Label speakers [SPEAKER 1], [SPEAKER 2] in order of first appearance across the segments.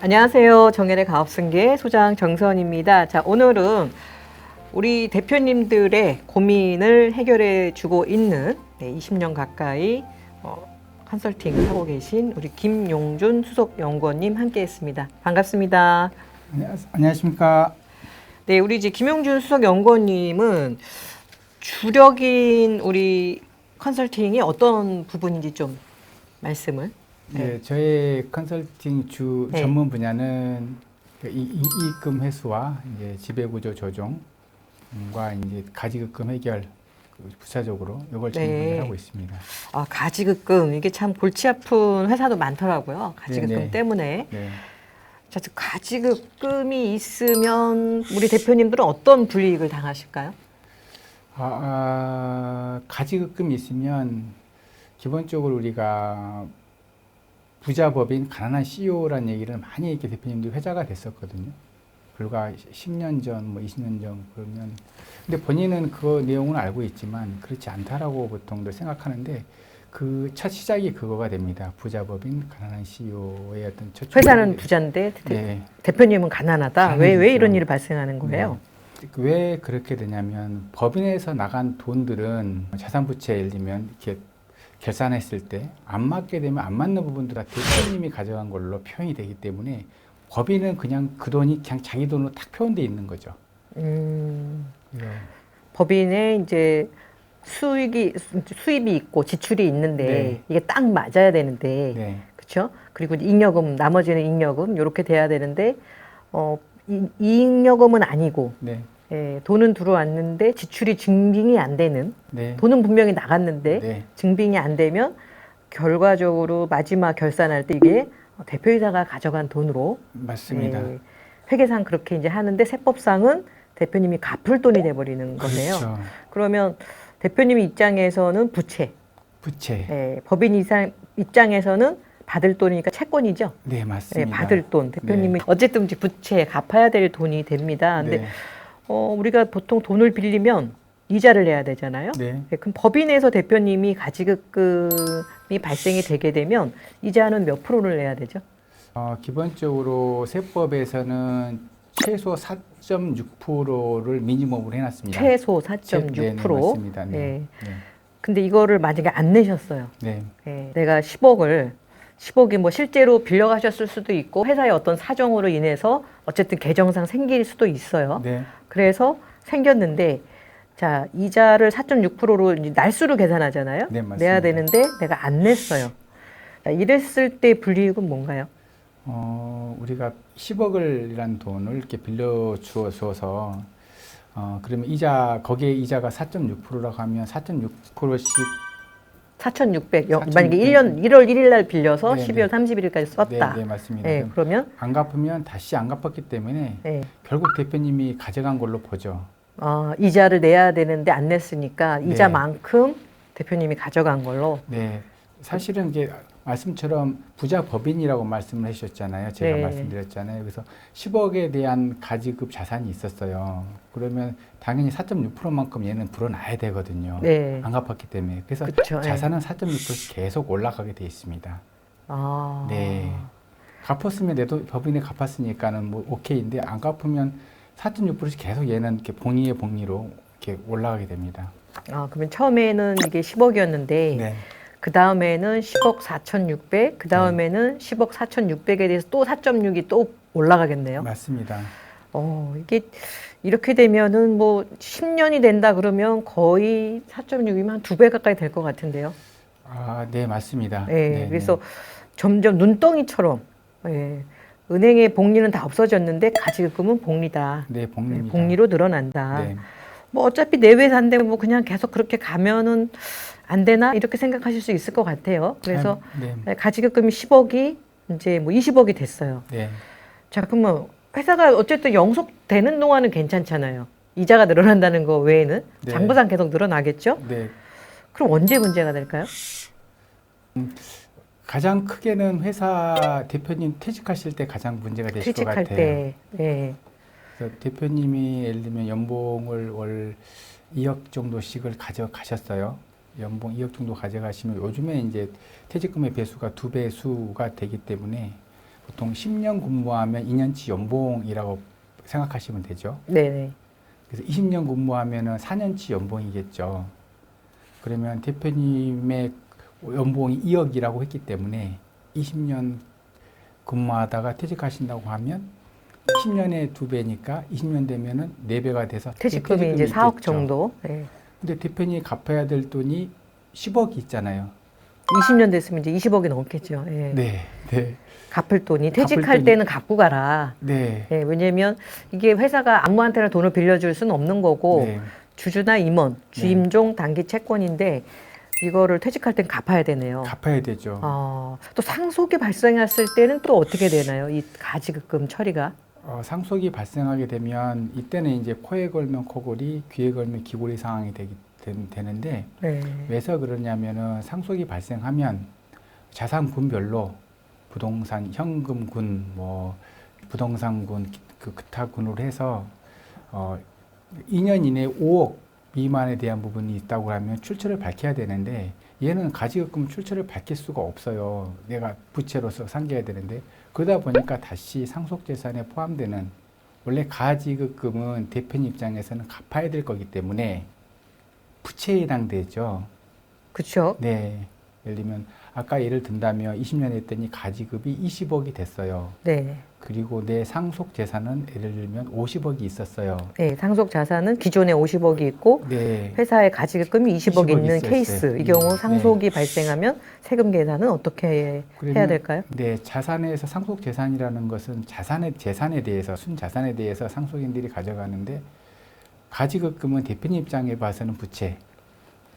[SPEAKER 1] 안녕하세요. 정연의 가업승계 소장 정선입니다. 자, 오늘은 우리 대표님들의 고민을 해결해 주고 있는 20년 가까이 컨설팅을 하고 계신 우리 김용준 수석연구원님 함께 했습니다. 반갑습니다.
[SPEAKER 2] 안녕하십니까.
[SPEAKER 1] 네, 우리 이제 김용준 수석연구원님은 주력인 우리 컨설팅이 어떤 부분인지 좀 말씀을.
[SPEAKER 2] 네, 저의 컨설팅
[SPEAKER 1] 네.
[SPEAKER 2] 전문 분야는 이익금 회수와 이제 지배구조 조정과 이제 가지급금 해결 부차적으로 이걸 전문을 하고 있습니다.
[SPEAKER 1] 아, 가지급금 이게 참 골치 아픈 회사도 많더라고요. 가지급금
[SPEAKER 2] 네네.
[SPEAKER 1] 때문에.
[SPEAKER 2] 네.
[SPEAKER 1] 자, 가지급금이 있으면 우리 대표님들은 어떤 불이익을 당하실까요?
[SPEAKER 2] 가지급금이 있으면 기본적으로 우리가 부자법인 가난한 CEO라는 얘기를 많이 이렇게 대표님들이 회자가 됐었거든요. 불과 10년 전, 뭐 20년 전 그러면 근데 본인은 그 내용은 알고 있지만 그렇지 않다라고 보통들 생각하는데 그 첫 시작이 그거가 됩니다. 부자법인 가난한 CEO의 어떤 첫
[SPEAKER 1] 회사는 부자인데
[SPEAKER 2] 네.
[SPEAKER 1] 대표님은 가난하다. 왜
[SPEAKER 2] 가난해지죠.
[SPEAKER 1] 이런 일이 발생하는 거예요?
[SPEAKER 2] 네. 왜 그렇게 되냐면 법인에서 나간 돈들은 자산부채 예를 들면 이렇게 결산했을 때 안 맞게 되면 안 맞는 부분들 다 대표님이 가져간 걸로 표현이 되기 때문에 법인은 그냥 그 돈이 그냥 자기 돈으로 딱 표현돼 있는 거죠. 네.
[SPEAKER 1] 법인에 이제 수입이 있고 지출이 있는데
[SPEAKER 2] 네.
[SPEAKER 1] 이게 딱 맞아야 되는데
[SPEAKER 2] 네.
[SPEAKER 1] 그렇죠? 그리고 잉여금 나머지는 잉여금 이렇게 돼야 되는데 잉여금은 아니고
[SPEAKER 2] 네.
[SPEAKER 1] 돈은 들어왔는데 지출이 증빙이 안 되는
[SPEAKER 2] 네.
[SPEAKER 1] 돈은 분명히 나갔는데
[SPEAKER 2] 네.
[SPEAKER 1] 증빙이 안 되면 결과적으로 마지막 결산할 때 이게 대표이사가 가져간 돈으로
[SPEAKER 2] 맞습니다.
[SPEAKER 1] 회계상 그렇게 이제 하는데 세법상은 대표님이 갚을 돈이 돼버리는 거네요.
[SPEAKER 2] 그렇죠.
[SPEAKER 1] 그러면 대표님 입장에서는 부채,
[SPEAKER 2] 부채.
[SPEAKER 1] 법인 입장에서는 받을 돈이니까 채권이죠.
[SPEAKER 2] 네, 맞습니다.
[SPEAKER 1] 받을 돈. 대표님이 어쨌든 이제 부채 갚아야 될 돈이 됩니다. 근데
[SPEAKER 2] 네.
[SPEAKER 1] 우리가 보통 돈을 빌리면 이자를 내야 되잖아요.
[SPEAKER 2] 네.
[SPEAKER 1] 그럼 법인에서 대표님이 가지급금이 발생이 되게 되면 이자는 몇 프로를 내야 되죠?
[SPEAKER 2] 기본적으로 세법에서는 최소 4.6%를 미니멈으로 해놨습니다.
[SPEAKER 1] 최소 4.6%.
[SPEAKER 2] 네, 맞습니다. 네.
[SPEAKER 1] 네.
[SPEAKER 2] 네.
[SPEAKER 1] 근데 이거를 만약에 안 내셨어요.
[SPEAKER 2] 네.
[SPEAKER 1] 내가 10억이 뭐 실제로 빌려가셨을 수도 있고 회사의 어떤 사정으로 인해서 어쨌든 계정상 생길 수도 있어요.
[SPEAKER 2] 네.
[SPEAKER 1] 그래서 생겼는데 자, 이자를 4.6%로 날수로 계산하잖아요.
[SPEAKER 2] 네, 맞습니다.
[SPEAKER 1] 내야 되는데 내가 안 냈어요. 자, 이랬을 때 불이익은 뭔가요?
[SPEAKER 2] 우리가 10억을이란 돈을 이렇게 빌려 주어서 그러면 거기에 이자가 4.6%라고 하면 4.6%씩
[SPEAKER 1] 4,600.
[SPEAKER 2] 4,600.
[SPEAKER 1] 만약에 1년 1월 1일 날 빌려서
[SPEAKER 2] 네,
[SPEAKER 1] 12월 31일까지 썼다.
[SPEAKER 2] 네, 맞습니다.
[SPEAKER 1] 네, 그러면
[SPEAKER 2] 안 갚으면 다시 안 갚았기 때문에 결국 대표님이 가져간 걸로 보죠.
[SPEAKER 1] 이자를 내야 되는데 안 냈으니까
[SPEAKER 2] 네.
[SPEAKER 1] 이자만큼 대표님이 가져간 걸로.
[SPEAKER 2] 네, 사실은 이게 말씀처럼 부자 법인이라고 말씀을 해주셨잖아요. 제가
[SPEAKER 1] 네.
[SPEAKER 2] 말씀드렸잖아요. 그래서 10억에 대한 가지급 자산이 있었어요. 그러면 당연히 4.6%만큼 얘는 불어나야 되거든요.
[SPEAKER 1] 네.
[SPEAKER 2] 안 갚았기 때문에. 그래서
[SPEAKER 1] 그쵸,
[SPEAKER 2] 자산은 4.6%씩 계속 올라가게 돼 있습니다. 네. 갚았으면 내도 법인에 갚았으니까는 뭐 오케이인데 안 갚으면 4.6%씩 계속 얘는 이렇게 봉리의 봉리로 이렇게 올라가게 됩니다.
[SPEAKER 1] 그러면 처음에는 이게 10억이었는데
[SPEAKER 2] 네.
[SPEAKER 1] 그 다음에는 10억 4,600, 그 다음에는 10억 4,600에 대해서 또 4.6이 또 올라가겠네요.
[SPEAKER 2] 맞습니다.
[SPEAKER 1] 이게 이렇게 되면은 뭐 10년이 된다 그러면 거의 4.6이면 한 2배 가까이 될 것 같은데요.
[SPEAKER 2] 네, 맞습니다.
[SPEAKER 1] 네,
[SPEAKER 2] 네,
[SPEAKER 1] 그래서 점점 눈덩이처럼 은행의 복리는 다 없어졌는데 가지급금은 복리다.
[SPEAKER 2] 네, 복리입니다.
[SPEAKER 1] 복리로 늘어난다.
[SPEAKER 2] 네.
[SPEAKER 1] 뭐 어차피 내 회사인데 뭐 그냥 계속 그렇게 가면은 안 되나 이렇게 생각하실 수 있을 것 같아요. 그래서
[SPEAKER 2] 네.
[SPEAKER 1] 가지급금이 10억이 이제 뭐 20억이 됐어요.
[SPEAKER 2] 네.
[SPEAKER 1] 자, 그러면 회사가 어쨌든 영속되는 동안은 괜찮잖아요. 이자가 늘어난다는 거 외에는
[SPEAKER 2] 네.
[SPEAKER 1] 장부상 계속 늘어나겠죠?
[SPEAKER 2] 네.
[SPEAKER 1] 그럼 언제 문제가 될까요?
[SPEAKER 2] 가장 크게는 회사 대표님 퇴직하실 때 가장 문제가 되실 것
[SPEAKER 1] 퇴직할
[SPEAKER 2] 같아요.
[SPEAKER 1] 때. 네.
[SPEAKER 2] 그래서 대표님이 예를 들면 연봉을 월 2억 정도씩을 가져가셨어요. 연봉 2억 정도 가져가시면 요즘에 이제 퇴직금의 배수가 2배수가 되기 때문에 보통 10년 근무하면 2년치 연봉이라고 생각하시면 되죠.
[SPEAKER 1] 네네.
[SPEAKER 2] 그래서 20년 근무하면은 4년치 연봉이겠죠. 그러면 대표님의 연봉이 2억이라고 했기 때문에 20년 근무하다가 퇴직하신다고 하면 10년에 2배니까 20년 되면은 4배가 돼서
[SPEAKER 1] 퇴직금이 이제 4억
[SPEAKER 2] 있겠죠.
[SPEAKER 1] 정도. 네.
[SPEAKER 2] 근데 대표님이 갚아야 될 돈이 10억이 있잖아요.
[SPEAKER 1] 20년 됐으면 이제 20억이 넘겠죠. 예.
[SPEAKER 2] 네, 네,
[SPEAKER 1] 갚을 돈이
[SPEAKER 2] 갚을
[SPEAKER 1] 퇴직할
[SPEAKER 2] 돈이-
[SPEAKER 1] 때는 갚고 가라.
[SPEAKER 2] 네,
[SPEAKER 1] 예, 왜냐면 이게 회사가 아무한테나 돈을 빌려줄 수는 없는 거고
[SPEAKER 2] 네,
[SPEAKER 1] 주주나 임원, 주임종 단기 채권인데 이거를 퇴직할 땐 갚아야 되네요.
[SPEAKER 2] 갚아야 되죠.
[SPEAKER 1] 또 상속이 발생했을 때는 또 어떻게 되나요? 이 가지급금 처리가?
[SPEAKER 2] 상속이 발생하게 되면 이때는 이제 코에 걸면 코골이, 귀에 걸면 귀골이 상황이 되는데
[SPEAKER 1] 네.
[SPEAKER 2] 왜서 그러냐면은 상속이 발생하면 자산군별로 부동산, 현금군, 뭐 부동산군, 그 기타 군으로 해서 2년 이내에 5억 미만에 대한 부분이 있다고 하면 출처를 밝혀야 되는데 얘는 가지급금 출처를 밝힐 수가 없어요. 내가 부채로서 상계해야 되는데 그러다 보니까 다시 상속재산에 포함되는 원래 가지급금은 대표님 입장에서는 갚아야 될 거기 때문에 부채에 해당되죠.
[SPEAKER 1] 그렇죠.
[SPEAKER 2] 네. 예를 들면 아까 예를 든다면 20년 했더니 가지급이 20억이 됐어요.
[SPEAKER 1] 네.
[SPEAKER 2] 그리고 내 상속 재산은 예를 들면 50억이 있었어요.
[SPEAKER 1] 네, 상속 자산은 기존에 50억이 있고
[SPEAKER 2] 네.
[SPEAKER 1] 회사에 가지급금이 20억
[SPEAKER 2] 20억
[SPEAKER 1] 있는
[SPEAKER 2] 있어요,
[SPEAKER 1] 케이스.
[SPEAKER 2] 있어요.
[SPEAKER 1] 이 경우
[SPEAKER 2] 네.
[SPEAKER 1] 상속이 발생하면 세금 계산은 어떻게 해야
[SPEAKER 2] 그러면
[SPEAKER 1] 될까요?
[SPEAKER 2] 네, 자산에서 상속 재산이라는 것은 재산에 대해서 순자산에 대해서 상속인들이 가져가는데 가지급금은 대표님 입장에 봐서는 부채,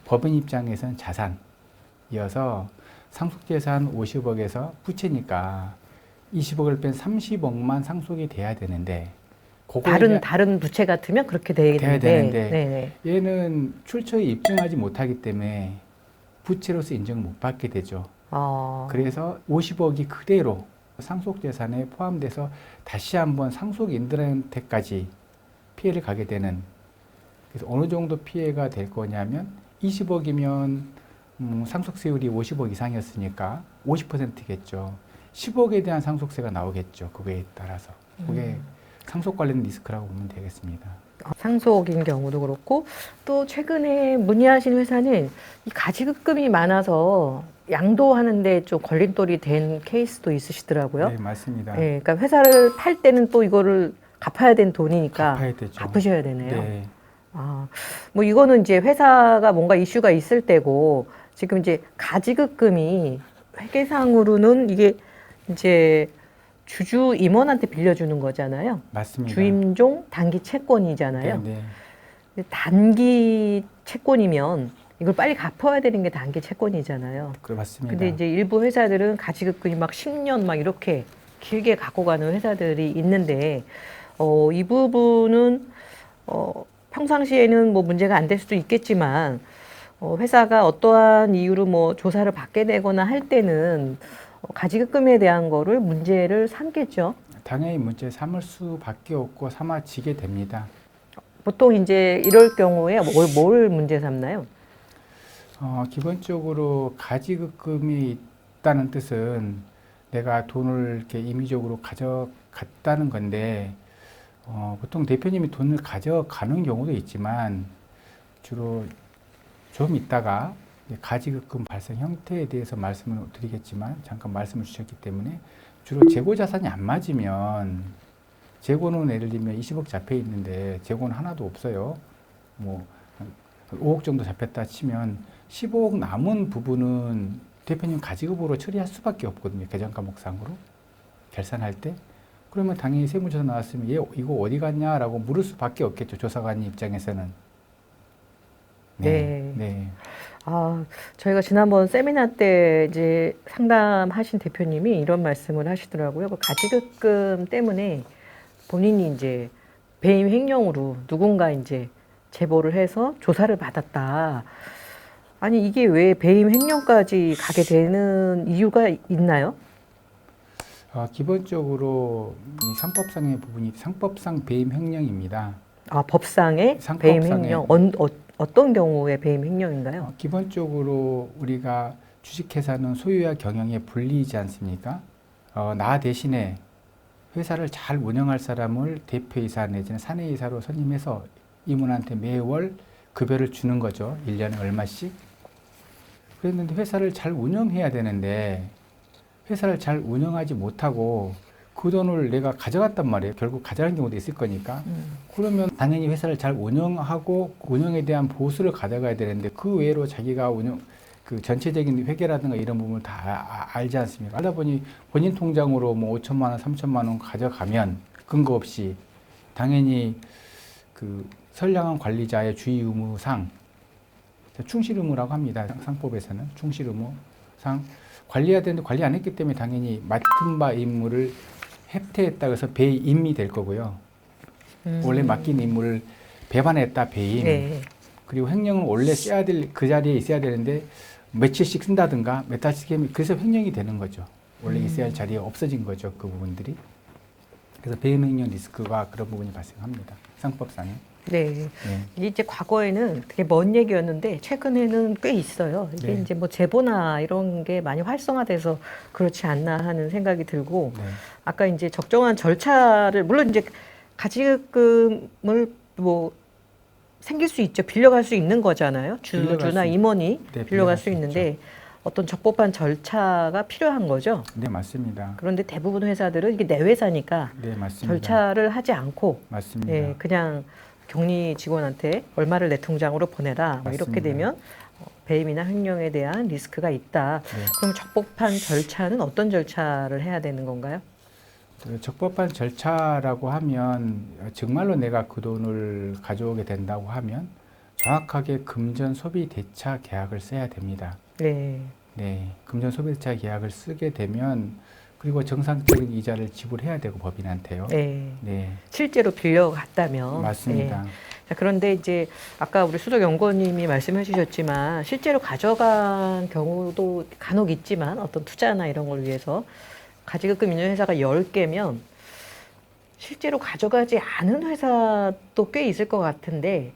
[SPEAKER 2] 법인 입장에서는 자산이어서 상속재산 50억에서 부채니까 20억을 뺀 30억만 상속이 돼야 되는데
[SPEAKER 1] 다른 부채 같으면 그렇게 돼야
[SPEAKER 2] 돼야 되는데
[SPEAKER 1] 네네.
[SPEAKER 2] 얘는 출처에 입증하지 못하기 때문에 부채로서 인정을 못 받게 되죠. 그래서 50억이 그대로 상속재산에 포함돼서 다시 한번 상속인들한테까지 피해를 가게 되는, 그래서 어느 정도 피해가 될 거냐면 20억이면 상속세율이 50억 이상이었으니까 50%겠죠. 10억에 대한 상속세가 나오겠죠. 그거에 따라서. 그게 상속 관련 리스크라고 보면 되겠습니다.
[SPEAKER 1] 상속인 경우도 그렇고 또 최근에 문의하신 회사는 이 가지급금이 많아서 양도하는데 좀 걸림돌이 된 케이스도 있으시더라고요.
[SPEAKER 2] 네, 맞습니다.
[SPEAKER 1] 네, 그러니까 회사를 팔 때는 또 이거를 갚아야 되는 돈이니까
[SPEAKER 2] 갚아야 되죠.
[SPEAKER 1] 갚으셔야 되네요.
[SPEAKER 2] 네.
[SPEAKER 1] 뭐 이거는 이제 회사가 뭔가 이슈가 있을 때고 지금 이제 가지급금이 회계상으로는 이게 이제 주주 임원한테 빌려주는 거잖아요.
[SPEAKER 2] 맞습니다.
[SPEAKER 1] 주임종 단기 채권이잖아요.
[SPEAKER 2] 네, 네.
[SPEAKER 1] 단기 채권이면 이걸 빨리 갚아야 되는 게 단기 채권이잖아요.
[SPEAKER 2] 맞습니다.
[SPEAKER 1] 근데 이제 일부 회사들은 가지급금이 막 10년 막 이렇게 길게 갖고 가는 회사들이 있는데 이 부분은 평상시에는 뭐 문제가 안 될 수도 있겠지만 회사가 어떠한 이유로 뭐 조사를 받게 되거나 할 때는 가지급금에 대한 거를 문제를 삼겠죠.
[SPEAKER 2] 당연히 문제 삼을 수밖에 없고 삼아지게 됩니다.
[SPEAKER 1] 보통 이제 이럴 경우에 뭘 문제 삼나요?
[SPEAKER 2] 기본적으로 가지급금이 있다는 뜻은 내가 돈을 이렇게 임의적으로 가져갔다는 건데 보통 대표님이 돈을 가져가는 경우도 있지만 주로 좀 이따가 가지급금 발생 형태에 대해서 말씀을 드리겠지만 잠깐 말씀을 주셨기 때문에 주로 재고 자산이 안 맞으면 재고는 예를 들면 20억 잡혀 있는데 재고는 하나도 없어요. 뭐 5억 정도 잡혔다 치면 15억 남은 부분은 대표님 가지급으로 처리할 수밖에 없거든요. 계정 과목상으로 결산할 때. 그러면 당연히 세무조사 나왔으면 얘 이거 어디 갔냐라고 물을 수밖에 없겠죠. 조사관 입장에서는.
[SPEAKER 1] 네.
[SPEAKER 2] 네.
[SPEAKER 1] 저희가 지난번 세미나 때 이제 상담하신 대표님이 이런 말씀을 하시더라고요. 그 가지급금 때문에 본인이 이제 배임 횡령으로 누군가 이제 제보를 해서 조사를 받았다. 아니, 이게 왜 배임 횡령까지 가게 되는 이유가 있나요?
[SPEAKER 2] 기본적으로 이 상법상의 부분이 상법상 배임 횡령입니다.
[SPEAKER 1] 법상의 배임 횡령. 어떤 경우에 배임 횡령인가요?
[SPEAKER 2] 기본적으로 우리가 주식회사는 소유와 경영에 분리이지 않습니까? 나 대신에 회사를 잘 운영할 사람을 대표이사 내지는 사내이사로 선임해서 이분한테 매월 급여를 주는 거죠. 1년에 얼마씩. 그랬는데 회사를 잘 운영해야 되는데 회사를 잘 운영하지 못하고 그 돈을 내가 가져갔단 말이에요. 결국 가져간 경우도 있을 거니까. 그러면 당연히 회사를 잘 운영하고 운영에 대한 보수를 가져가야 되는데 그 외로 자기가 그 전체적인 회계라든가 이런 부분을 다 알지 않습니까? 하다 보니 본인 통장으로 뭐 5천만 원, 3천만 원 가져가면 근거 없이 당연히 그 선량한 관리자의 주의 의무상 충실 의무라고 합니다. 상법에서는 충실 의무상 관리해야 되는데 관리 안 했기 때문에 당연히 맡은 바 임무를 해태했다 그래서 배임이 될 거고요. 원래 맡긴 임무를 배반했다 배임.
[SPEAKER 1] 네.
[SPEAKER 2] 그리고 횡령은 원래 써야 될 그 자리에 있어야 되는데 며칠씩 쓴다든가 몇 달씩 하면 그래서 횡령이 되는 거죠. 원래 있어야 할 자리에 없어진 거죠. 그 부분들이. 그래서 배임 횡령 리스크가 그런 부분이 발생합니다. 상법상에.
[SPEAKER 1] 네.
[SPEAKER 2] 네.
[SPEAKER 1] 이게 이제 과거에는 되게 먼 얘기였는데 최근에는 꽤 있어요. 이게
[SPEAKER 2] 네.
[SPEAKER 1] 이제 뭐 제보나 이런 게 많이 활성화돼서 그렇지 않나 하는 생각이 들고
[SPEAKER 2] 네.
[SPEAKER 1] 아까 이제 적정한 절차를 물론 이제 가지급금을 뭐 생길 수 있죠. 빌려갈 수 있는 거잖아요.
[SPEAKER 2] 빌려갈
[SPEAKER 1] 주나
[SPEAKER 2] 수
[SPEAKER 1] 임원이
[SPEAKER 2] 네,
[SPEAKER 1] 빌려갈 수 있는데 어떤 적법한 절차가 필요한 거죠.
[SPEAKER 2] 네, 맞습니다.
[SPEAKER 1] 그런데 대부분 회사들은 이게 내 회사니까
[SPEAKER 2] 네, 맞습니다.
[SPEAKER 1] 절차를 하지 않고
[SPEAKER 2] 맞습니다.
[SPEAKER 1] 예, 그냥 격리 직원한테 얼마를 내 통장으로 보내라. 뭐 이렇게
[SPEAKER 2] 맞습니다.
[SPEAKER 1] 되면 배임이나 횡령에 대한 리스크가 있다.
[SPEAKER 2] 네.
[SPEAKER 1] 그럼 적법한 절차는 어떤 절차를 해야 되는 건가요?
[SPEAKER 2] 그 적법한 절차라고 하면 정말로 내가 그 돈을 가져오게 된다고 하면 정확하게 금전 소비 대차 계약을 써야 됩니다.
[SPEAKER 1] 네.
[SPEAKER 2] 네, 금전 소비 대차 계약을 쓰게 되면 그리고 정상적인 이자를 지불해야 되고 법인한테요.
[SPEAKER 1] 네.
[SPEAKER 2] 네,
[SPEAKER 1] 실제로 빌려갔다면.
[SPEAKER 2] 맞습니다.
[SPEAKER 1] 네. 자, 그런데 이제 아까 우리 수석연구원님이 말씀해 주셨지만 실제로 가져간 경우도 간혹 있지만 어떤 투자나 이런 걸 위해서 가지급금 있는 회사가 10개면 실제로 가져가지 않은 회사도 꽤 있을 것 같은데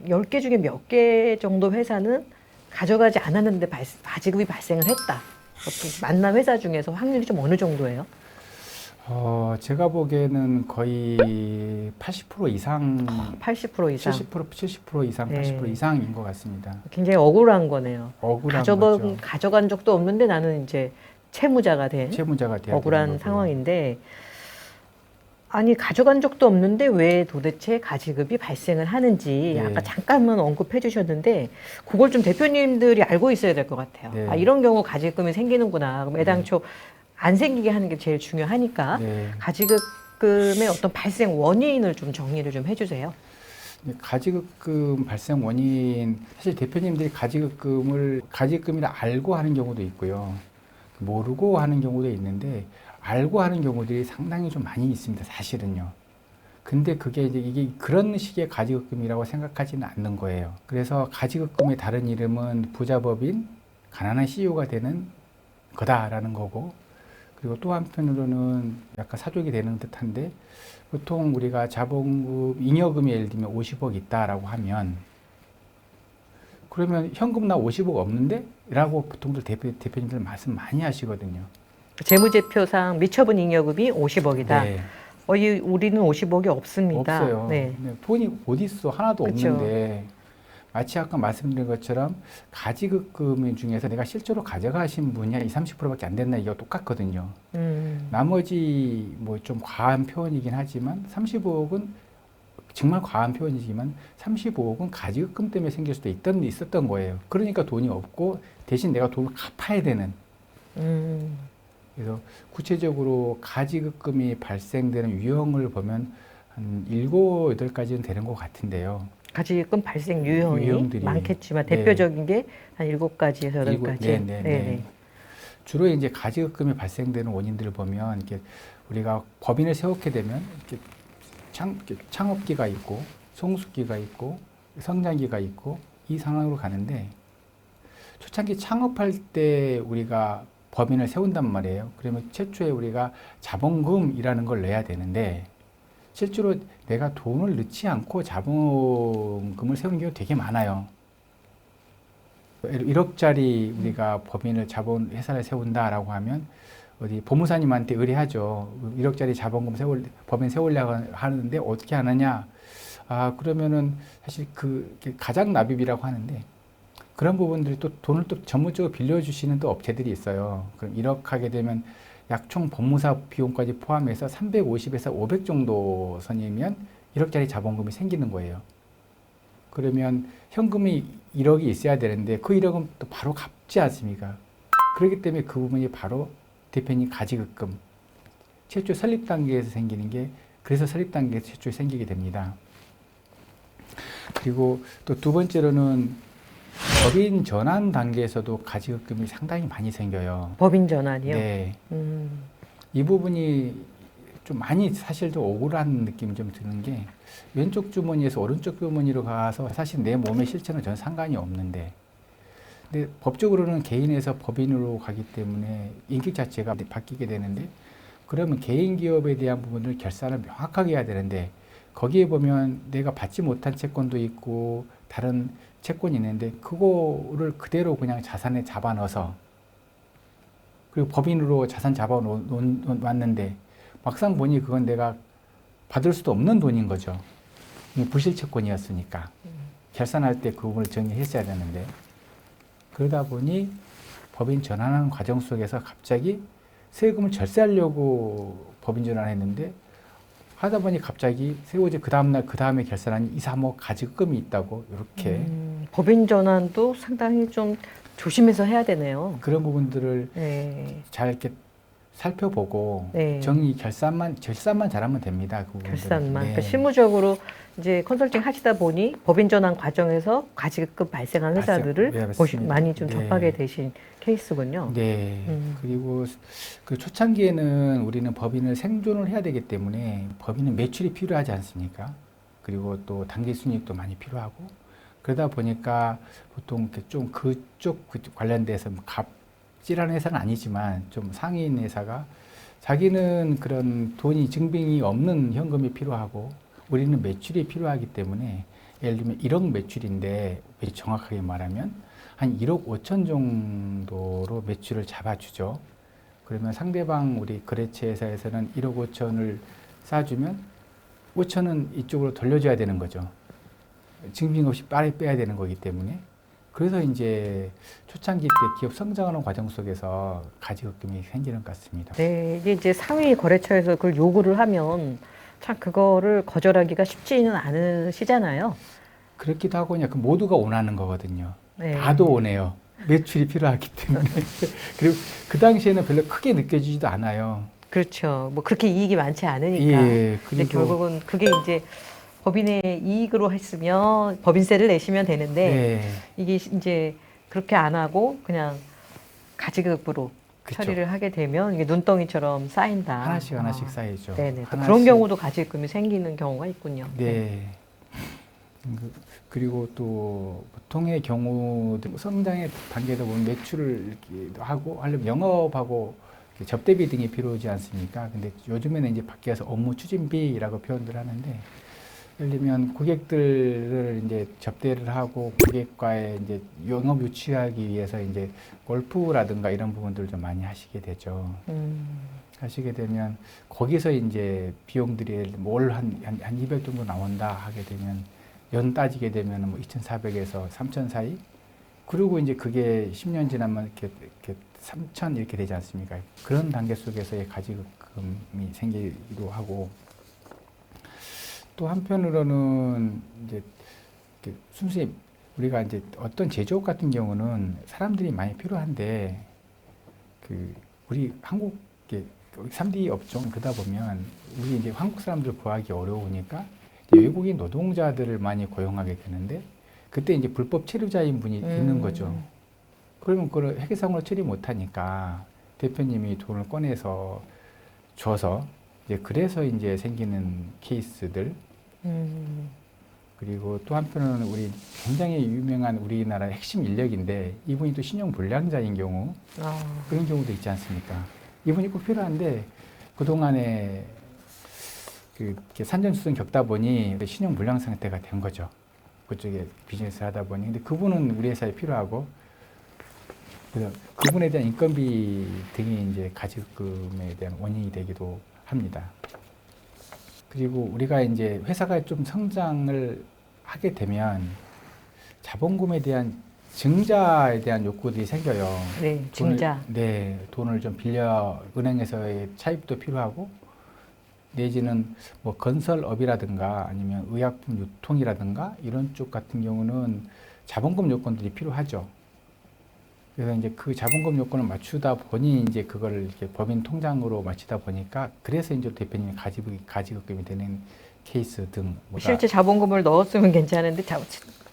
[SPEAKER 1] 10개 중에 몇 개 정도 회사는 가져가지 않았는데 가지급이 발생을 했다. 보통 만난 회사 중에서 확률이 좀 어느 정도예요?
[SPEAKER 2] 제가 보기에는 거의 80% 이상,
[SPEAKER 1] 80% 이상.
[SPEAKER 2] 70% 이상,
[SPEAKER 1] 네.
[SPEAKER 2] 80% 이상인 것 같습니다.
[SPEAKER 1] 굉장히 억울한 거네요.
[SPEAKER 2] 억울한 거죠.
[SPEAKER 1] 가져간 적도 없는데 나는 이제 채무자가 된
[SPEAKER 2] 채무자가 돼야
[SPEAKER 1] 억울한
[SPEAKER 2] 되는 거고요.
[SPEAKER 1] 상황인데 아니 가져간 적도 없는데 왜 도대체 가지급이 발생을 하는지
[SPEAKER 2] 네.
[SPEAKER 1] 아까 잠깐만 언급해 주셨는데 그걸 좀 대표님들이 알고 있어야 될 것 같아요.
[SPEAKER 2] 네.
[SPEAKER 1] 아, 이런 경우 가지급금이 생기는구나. 그럼 애당초 안 생기게 하는 게 제일 중요하니까
[SPEAKER 2] 네.
[SPEAKER 1] 가지급금의 어떤 발생 원인을 좀 정리를 좀 해주세요.
[SPEAKER 2] 가지급금 발생 원인 사실 대표님들이 가지급금이라 알고 하는 경우도 있고요. 모르고 하는 경우도 있는데 알고 하는 경우들이 상당히 좀 많이 있습니다. 사실은요. 근데 그게 이게 그런 식의 가지급금이라고 생각하지는 않는 거예요. 그래서 가지급금의 다른 이름은 부자법인 가난한 CEO가 되는 거다라는 거고, 그리고 또 한편으로는 약간 사족이 되는 듯한데, 보통 우리가 자본금, 잉여금이 예를 들면 50억 있다라고 하면, 그러면 현금 나 50억 없는데? 라고 보통들 대표님들 말씀 많이 하시거든요.
[SPEAKER 1] 재무제표상 미처분 잉여금이 50억이다.
[SPEAKER 2] 네.
[SPEAKER 1] 우리는 50억이 없습니다.
[SPEAKER 2] 없어요.
[SPEAKER 1] 네.
[SPEAKER 2] 돈이 어디 있어? 하나도
[SPEAKER 1] 그쵸.
[SPEAKER 2] 없는데 마치 아까 말씀드린 것처럼 가지급금 중에서 내가 실제로 가져가신 분이 한 20, 30%밖에 안 됐나 이거 똑같거든요. 나머지 뭐 좀 과한 표현이긴 하지만 35억은 정말 과한 표현이지만 35억은 가지급금 때문에 생길 수도 있었던 거예요. 그러니까 돈이 없고 대신 내가 돈을 갚아야 되는. 그래서 구체적으로 가지급금이 발생되는 유형을 보면 한 7, 8가지는 되는 것 같은데요.
[SPEAKER 1] 가지급금 발생 유형이 많겠지만
[SPEAKER 2] 네.
[SPEAKER 1] 대표적인 게 한 7가지에서 8가지.
[SPEAKER 2] 네. 주로 이제 가지급금이 발생되는 원인들을 보면 이렇게 우리가 법인을 세우게 되면 이렇게 창업기가 있고 성숙기가 있고 성장기가 있고 이 상황으로 가는데 초창기 창업할 때 우리가 법인을 세운단 말이에요. 그러면 최초에 우리가 자본금이라는 걸 내야 되는데 실제로 내가 돈을 넣지 않고 자본금을 세우는 경우가 되게 많아요. 1억짜리 우리가 법인을 회사를 세운다라고 하면 어디 법무사님한테 의뢰하죠. 1억짜리 자본금 법인 세우려고 하는데 어떻게 하느냐. 그러면은 사실 그 가장 납입이라고 하는데 그런 부분들이 또 돈을 또 전문적으로 빌려주시는 또 업체들이 있어요. 그럼 1억 하게 되면 약 총 법무사 비용까지 포함해서 350에서 500 정도 선이면 1억짜리 자본금이 생기는 거예요. 그러면 현금이 1억이 있어야 되는데 그 1억은 또 바로 갚지 않습니까? 그렇기 때문에 그 부분이 바로 대표님 가지급금 최초 설립 단계에서 생기는 게 그래서 설립 단계에서 최초 생기게 됩니다. 그리고 또 두 번째로는 법인 전환 단계에서도 가지급금이 상당히 많이 생겨요.
[SPEAKER 1] 법인 전환이요?
[SPEAKER 2] 네. 이 부분이 좀 많이 사실 좀 억울한 느낌이 좀 드는 게 왼쪽 주머니에서 오른쪽 주머니로 가서 사실 내 몸의 실체는 전혀 상관이 없는데 근데 법적으로는 개인에서 법인으로 가기 때문에 인격 자체가 바뀌게 되는데 그러면 개인 기업에 대한 부분을 결산을 명확하게 해야 되는데 거기에 보면 내가 받지 못한 채권도 있고 다른 채권이 있는데 그거를 그대로 그냥 자산에 잡아 넣어서 그리고 법인으로 자산 잡아 놓았는데 막상 보니 그건 내가 받을 수도 없는 돈인 거죠. 부실 채권이었으니까 결산할 때 그 부분을 정리했어야 되는데 그러다 보니 법인 전환하는 과정 속에서 갑자기 세금을 절세하려고 법인 전환했는데 하다 보니 갑자기 세우지 그 다음에 결산한 2, 3억 가지급금이 있다고 이렇게
[SPEAKER 1] 법인 전환도 상당히 좀 조심해서 해야 되네요.
[SPEAKER 2] 그런 부분들을
[SPEAKER 1] 네.
[SPEAKER 2] 잘 이렇게 살펴보고
[SPEAKER 1] 네.
[SPEAKER 2] 결산만 잘하면 됩니다. 그 부분들은.
[SPEAKER 1] 결산만.
[SPEAKER 2] 네.
[SPEAKER 1] 그러니까 실무적으로 이제 컨설팅 하시다 보니 법인 전환 과정에서 가지급 발생한 회사들을
[SPEAKER 2] 네, 맞습니다.
[SPEAKER 1] 많이 좀
[SPEAKER 2] 네.
[SPEAKER 1] 접하게 되신 케이스군요.
[SPEAKER 2] 네. 그리고 그 초창기에는 우리는 법인을 생존을 해야 되기 때문에 법인은 매출이 필요하지 않습니까? 그리고 또 단기 순이익도 많이 필요하고 그러다 보니까 보통 좀 그쪽 관련돼서 갑질하는 회사는 아니지만 좀 상위인 회사가 자기는 그런 돈이 증빙이 없는 현금이 필요하고 우리는 매출이 필요하기 때문에 예를 들면 1억 매출인데 정확하게 말하면 한 1억 5천 정도로 매출을 잡아주죠. 그러면 상대방 우리 거래처 회사에서는 1억 5천을 싸주면 5천은 이쪽으로 돌려줘야 되는 거죠. 증빙 없이 빨리 빼야 되는 거기 때문에 그래서 이제 초창기 때 기업 성장하는 과정 속에서 가지급금이 생기는 것 같습니다.
[SPEAKER 1] 네, 이게 이제 상위 거래처에서 그걸 요구를 하면 참 그거를 거절하기가 쉽지는 않으시잖아요.
[SPEAKER 2] 그렇기도 하고 그냥 모두가 원하는 거거든요.
[SPEAKER 1] 네.
[SPEAKER 2] 다도 원해요. 매출이 필요하기 때문에. 그리고 그 당시에는 별로 크게 느껴지지도 않아요.
[SPEAKER 1] 그렇죠. 뭐 그렇게 이익이 많지 않으니까.
[SPEAKER 2] 예,
[SPEAKER 1] 근데
[SPEAKER 2] 그리고
[SPEAKER 1] 결국은 그게 이제 법인의 이익으로 했으면 법인세를 내시면 되는데
[SPEAKER 2] 네,
[SPEAKER 1] 이게 이제 그렇게 안 하고 그냥 가지급으로
[SPEAKER 2] 그쵸.
[SPEAKER 1] 처리를 하게 되면 이게 눈덩이처럼 쌓인다.
[SPEAKER 2] 하나씩 쌓이죠.
[SPEAKER 1] 네네. 또
[SPEAKER 2] 하나씩.
[SPEAKER 1] 그런 경우도 가지급금이 생기는 경우가 있군요.
[SPEAKER 2] 네. 그리고 또 보통의 경우 성장의 단계도 보면 매출을 이렇게 하고 하려면 영업하고 접대비 등이 필요하지 않습니까? 근데 요즘에는 이제 바뀌어서 업무 추진비라고 표현들 하는데 예를 들면 고객들을 이제 접대를 하고 고객과의 이제 영업 유치하기 위해서 이제 골프라든가 이런 부분들을 좀 많이 하시게 되죠. 하시게 되면 거기서 이제 비용들이 한 200 정도 나온다 하게 되면 연 따지게 되면 뭐 2,400에서 3,000 사이. 그리고 이제 그게 10년 지나면 이렇게 3,000 이렇게 되지 않습니까? 그런 단계 속에서의 가지급금이 생기기도 하고 또 한편으로는 이제 순수히 우리가 이제 어떤 제조업 같은 경우는 사람들이 많이 필요한데 우리 한국 3D 업종 그러다 보면 우리 이제 한국 사람들 구하기 어려우니까 외국인 노동자들을 많이 고용하게 되는데 그때 이제 불법 체류자인 분이 있는 거죠. 그러면 그걸 회계상으로 처리 못하니까 대표님이 돈을 꺼내서 줘서 이제 그래서 이제 생기는 케이스들. 그리고 또 한편으로는 우리 굉장히 유명한 우리나라 핵심 인력인데 이분이 또 신용 불량자인 경우 그런 경우도 있지 않습니까? 이분이 꼭 필요한데 그동안에 산전수전 겪다 보니 신용 불량 상태가 된 거죠. 그쪽에 비즈니스를 하다 보니. 근데 그분은 우리 회사에 필요하고 그래서 그분에 대한 인건비 등이 이제 가지급금에 대한 원인이 되기도 합니다. 그리고 우리가 이제 회사가 좀 성장을 하게 되면 자본금에 대한 증자에 대한 욕구들이 생겨요.
[SPEAKER 1] 네, 증자.
[SPEAKER 2] 돈을 좀 빌려 은행에서의 차입도 필요하고 내지는 뭐 건설업이라든가 아니면 의약품 유통이라든가 이런 쪽 같은 경우는 자본금 요건들이 필요하죠. 그래서 이제 그 자본금 요건을 맞추다 보니 이제 그거를 이렇게 법인 통장으로 맞추다 보니까 그래서 이제 대표님이 가지급금이 되는 케이스 등
[SPEAKER 1] 실제 자본금을 넣었으면 괜찮은데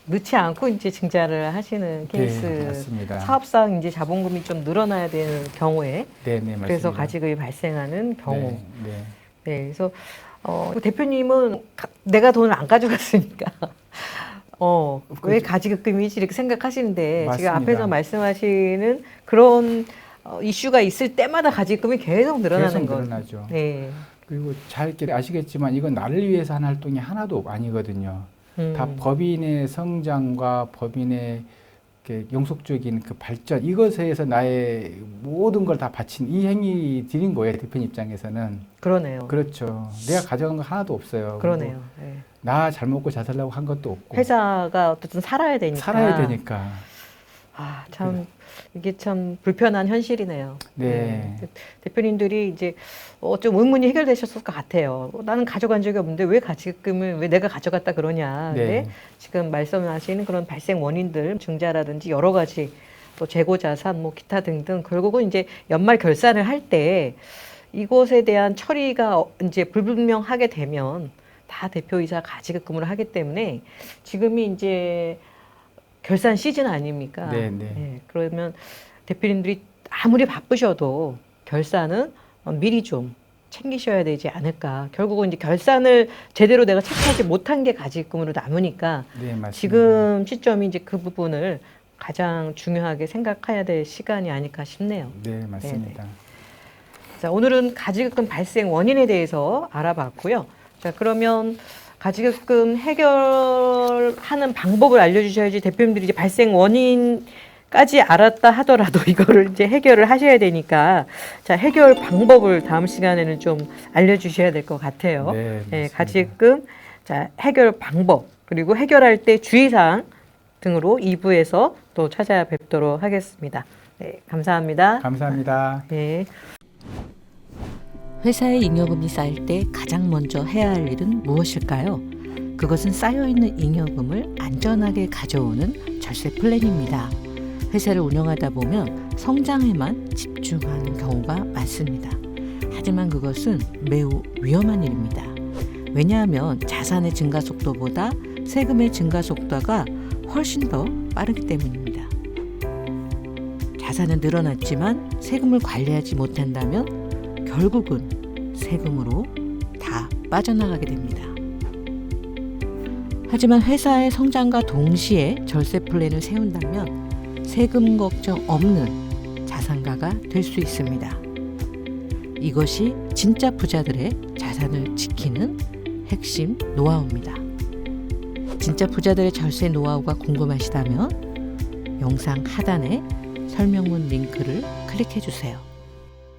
[SPEAKER 1] 넣지 않고 이제 증자를 하시는 케이스.
[SPEAKER 2] 네, 맞습니다.
[SPEAKER 1] 사업상 이제 자본금이 좀 늘어나야 되는 경우에
[SPEAKER 2] 네, 맞습니다.
[SPEAKER 1] 그래서 가지급이 발생하는 경우.
[SPEAKER 2] 네.
[SPEAKER 1] 그래서 대표님은 내가 돈을 안 가져갔으니까 왜 가지급금이지 이렇게 생각하시는데
[SPEAKER 2] 맞습니다.
[SPEAKER 1] 지금 앞에서 말씀하시는 그런 이슈가 있을 때마다 가지급금이 계속 늘어나는 거죠.
[SPEAKER 2] 늘어나죠.
[SPEAKER 1] 네.
[SPEAKER 2] 그리고 잘 이렇게 아시겠지만 이건 나를 위해서 한 활동이 하나도 아니거든요. 다 법인의 성장과 법인의 이렇게 영속적인 그 발전 이것에 의해서 나의 모든 걸 다 바친 이 행위 드린 거예요. 대표님 입장에서는.
[SPEAKER 1] 그러네요.
[SPEAKER 2] 그렇죠. 내가 가져간 거 하나도 없어요.
[SPEAKER 1] 그러네요. 네.
[SPEAKER 2] 나 잘 먹고 잘 살려고 한 것도 없고.
[SPEAKER 1] 회사가 어쨌든 살아야 되니까.
[SPEAKER 2] 아,
[SPEAKER 1] 참 이게 참 불편한 현실이네요.
[SPEAKER 2] 네.
[SPEAKER 1] 대표님들이 이제 좀 의문이 해결되셨을 것 같아요. 나는 가져간 적이 없는데 왜 가지급금을 왜 내가 가져갔다 그러냐. 근데 지금 말씀하시는 그런 발생 원인들, 증자라든지 여러 가지 또 재고 자산, 뭐 기타 등등 결국은 이제 연말 결산을 할 때 이것에 대한 처리가 이제 불분명하게 되면 다 대표이사 가지급금을 하기 때문에 지금이 이제 결산 시즌 아닙니까? 네, 그러면 대표님들이 아무리 바쁘셔도 결산은 미리 좀 챙기셔야 되지 않을까. 결국은 이제 결산을 제대로 내가 체크하지 못한 게 가지급금으로 남으니까 지금 시점이 이제 그 부분을 가장 중요하게 생각해야 될 시간이 아닐까 싶네요.
[SPEAKER 2] 네, 맞습니다.
[SPEAKER 1] 자, 오늘은 가지급금 발생 원인에 대해서 알아봤고요. 자, 그러면 가지급금 해결하는 방법을 알려주셔야지 대표님들이 이제 발생 원인까지 알았다 하더라도 이거를 이제 해결을 하셔야 되니까 자, 해결 방법을 다음 시간에는 좀 알려주셔야 될 것 같아요. 네, 가지급금 자, 해결 방법 그리고 해결할 때 주의사항 등으로 2부에서 또 찾아뵙도록 하겠습니다. 네, 감사합니다.
[SPEAKER 2] 감사합니다.
[SPEAKER 1] 네.
[SPEAKER 3] 회사의 잉여금이 쌓일 때 가장 먼저 해야 할 일은 무엇일까요? 그것은 쌓여있는 잉여금을 안전하게 가져오는 절세 플랜입니다. 회사를 운영하다 보면 성장에만 집중하는 경우가 많습니다. 하지만 그것은 매우 위험한 일입니다. 왜냐하면 자산의 증가 속도보다 세금의 증가 속도가 훨씬 더 빠르기 때문입니다. 자산은 늘어났지만 세금을 관리하지 못한다면 결국은 세금으로 다 빠져나가게 됩니다. 하지만 회사의 성장과 동시에 절세 플랜을 세운다면 세금 걱정 없는 자산가가 될 수 있습니다. 이것이 진짜 부자들의 자산을 지키는 핵심 노하우입니다. 진짜 부자들의 절세 노하우가 궁금하시다면 영상 하단에 설명문 링크를 클릭해 주세요.